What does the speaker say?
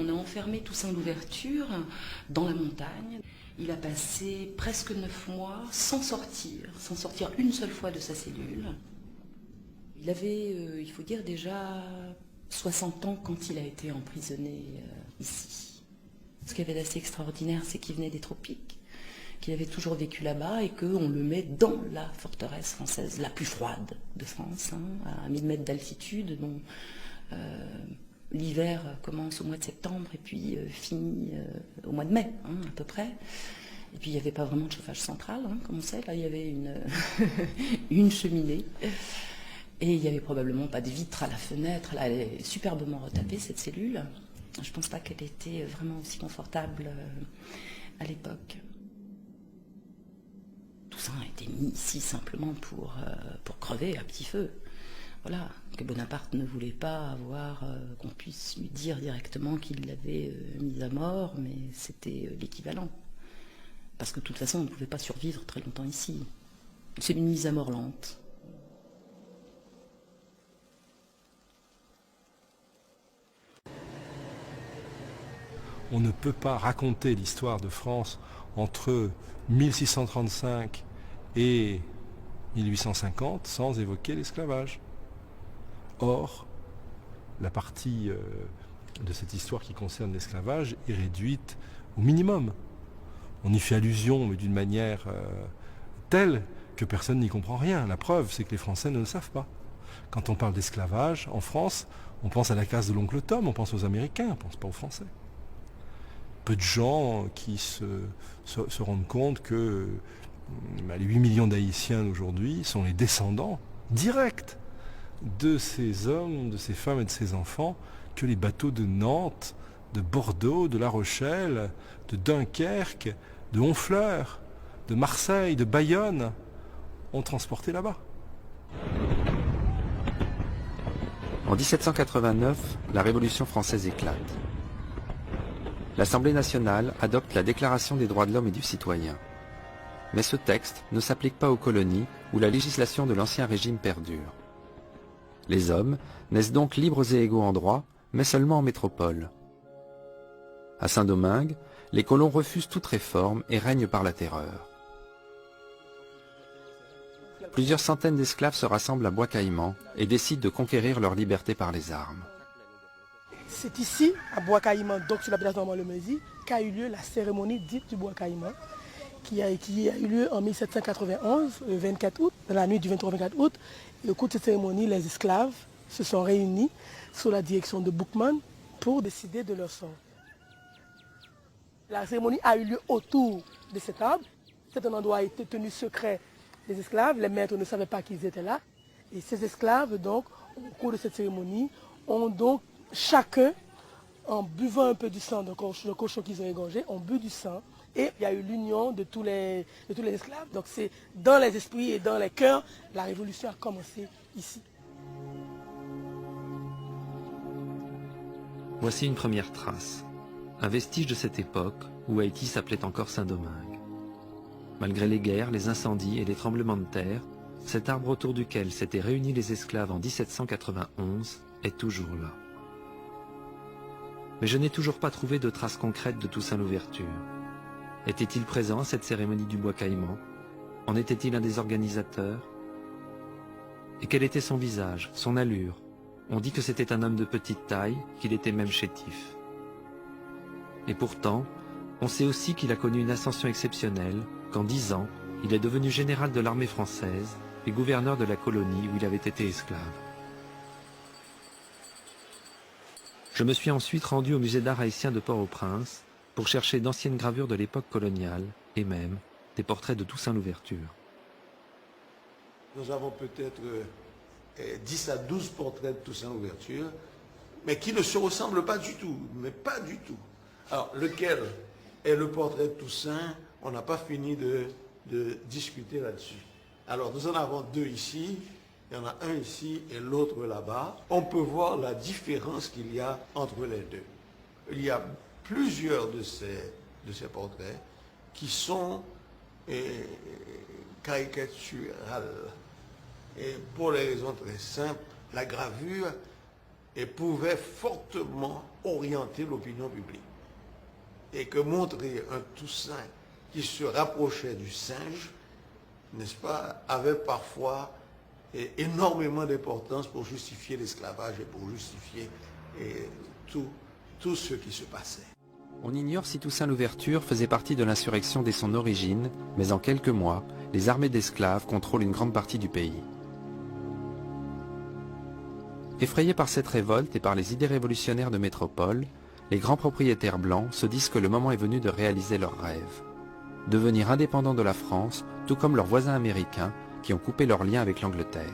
On a enfermé Toussaint Louverture dans la montagne. Il a passé presque 9 mois sans sortir une seule fois de sa cellule. Il avait, il faut dire, déjà 60 ans quand il a été emprisonné ici. Ce qui avait d'assez extraordinaire, c'est qu'il venait des tropiques, qu'il avait toujours vécu là-bas et qu'on le met dans la forteresse française la plus froide de France, à 1000 mètres d'altitude, dont l'hiver commence au mois de septembre et puis finit au mois de mai, à peu près. Et puis il n'y avait pas vraiment de chauffage central, comme on sait. Là, il y avait une cheminée. Et il n'y avait probablement pas de vitres à la fenêtre. Là, elle est superbement retapée, cette cellule. Je ne pense pas qu'elle était vraiment aussi confortable à l'époque. Toussaint a été mis ici simplement pour crever à petit feu. Voilà, que Bonaparte ne voulait pas avoir, qu'on puisse lui dire directement qu'il l'avait mis à mort, mais c'était l'équivalent. Parce que de toute façon, on ne pouvait pas survivre très longtemps ici. C'est une mise à mort lente. On ne peut pas raconter l'histoire de France entre 1635 et 1850 sans évoquer l'esclavage. Or, la partie de cette histoire qui concerne l'esclavage est réduite au minimum. On y fait allusion, mais d'une manière telle que personne n'y comprend rien. La preuve, c'est que les Français ne le savent pas. Quand on parle d'esclavage en France, on pense à la classe de l'oncle Tom, on pense aux Américains, on ne pense pas aux Français. Peu de gens qui se rendent compte que les 8 millions d'Haïtiens aujourd'hui sont les descendants directs de ces hommes, de ces femmes et de ces enfants que les bateaux de Nantes, de Bordeaux, de La Rochelle, de Dunkerque, de Honfleur, de Marseille, de Bayonne ont transportés là-bas. En 1789, la Révolution française éclate. L'Assemblée nationale adopte la Déclaration des droits de l'homme et du citoyen. Mais ce texte ne s'applique pas aux colonies où la législation de l'Ancien Régime perdure. Les hommes naissent donc libres et égaux en droit, mais seulement en métropole. À Saint-Domingue, les colons refusent toute réforme et règnent par la terreur. Plusieurs centaines d'esclaves se rassemblent à Bois-Caïman et décident de conquérir leur liberté par les armes. C'est ici, à Bois-Caïman, donc sur la place Normand-le-Mézy, qu'a eu lieu la cérémonie dite du Bois-Caïman, qui a eu lieu en 1791, le 24 août, dans la nuit du 23 au 24 août. Et au cours de cette cérémonie, les esclaves se sont réunis sous la direction de Boukman pour décider de leur sort. La cérémonie a eu lieu autour de cet arbre. Cet endroit a été tenu secret des esclaves. Les maîtres ne savaient pas qu'ils étaient là. Et ces esclaves, donc, au cours de cette cérémonie, ont donc chacun, en buvant un peu du sang de cochon qu'ils ont égorgé, ont bu du sang. Et il y a eu l'union de tous les esclaves. Donc c'est dans les esprits et dans les cœurs, la révolution a commencé ici. Voici une première trace, un vestige de cette époque où Haïti s'appelait encore Saint-Domingue. Malgré les guerres, les incendies et les tremblements de terre, cet arbre autour duquel s'étaient réunis les esclaves en 1791 est toujours là. Mais je n'ai toujours pas trouvé de traces concrètes de Toussaint Louverture. Était-il présent à cette cérémonie du Bois-Caïman? En était-il un des organisateurs? Et quel était son visage, son allure? On dit que c'était un homme de petite taille, qu'il était même chétif. Et pourtant, on sait aussi qu'il a connu une ascension exceptionnelle, qu'en 10 ans, il est devenu général de l'armée française et gouverneur de la colonie où il avait été esclave. Je me suis ensuite rendu au musée d'art haïtien de Port-au-Prince pour chercher d'anciennes gravures de l'époque coloniale et même des portraits de Toussaint Louverture. Nous avons peut-être 10 à 12 portraits de Toussaint Louverture, mais qui ne se ressemblent pas du tout, mais pas du tout. Alors, lequel est le portrait de Toussaint? On n'a pas fini de discuter là-dessus. Alors, nous en avons 2 ici. Il y en a un ici et l'autre là-bas. On peut voir la différence qu'il y a entre les deux. Il y a plusieurs de ces portraits qui sont caricaturales. Et pour les raisons très simples, la gravure pouvait fortement orienter l'opinion publique. Et que montrer un Toussaint qui se rapprochait du singe, n'est-ce pas, avait parfois énormément d'importance pour justifier l'esclavage et pour justifier tout ce qui se passait. On ignore si Toussaint Louverture faisait partie de l'insurrection dès son origine, mais en quelques mois, les armées d'esclaves contrôlent une grande partie du pays. Effrayés par cette révolte et par les idées révolutionnaires de métropole, les grands propriétaires blancs se disent que le moment est venu de réaliser leurs rêves. Devenir indépendants de la France, tout comme leurs voisins américains qui ont coupé leurs liens avec l'Angleterre.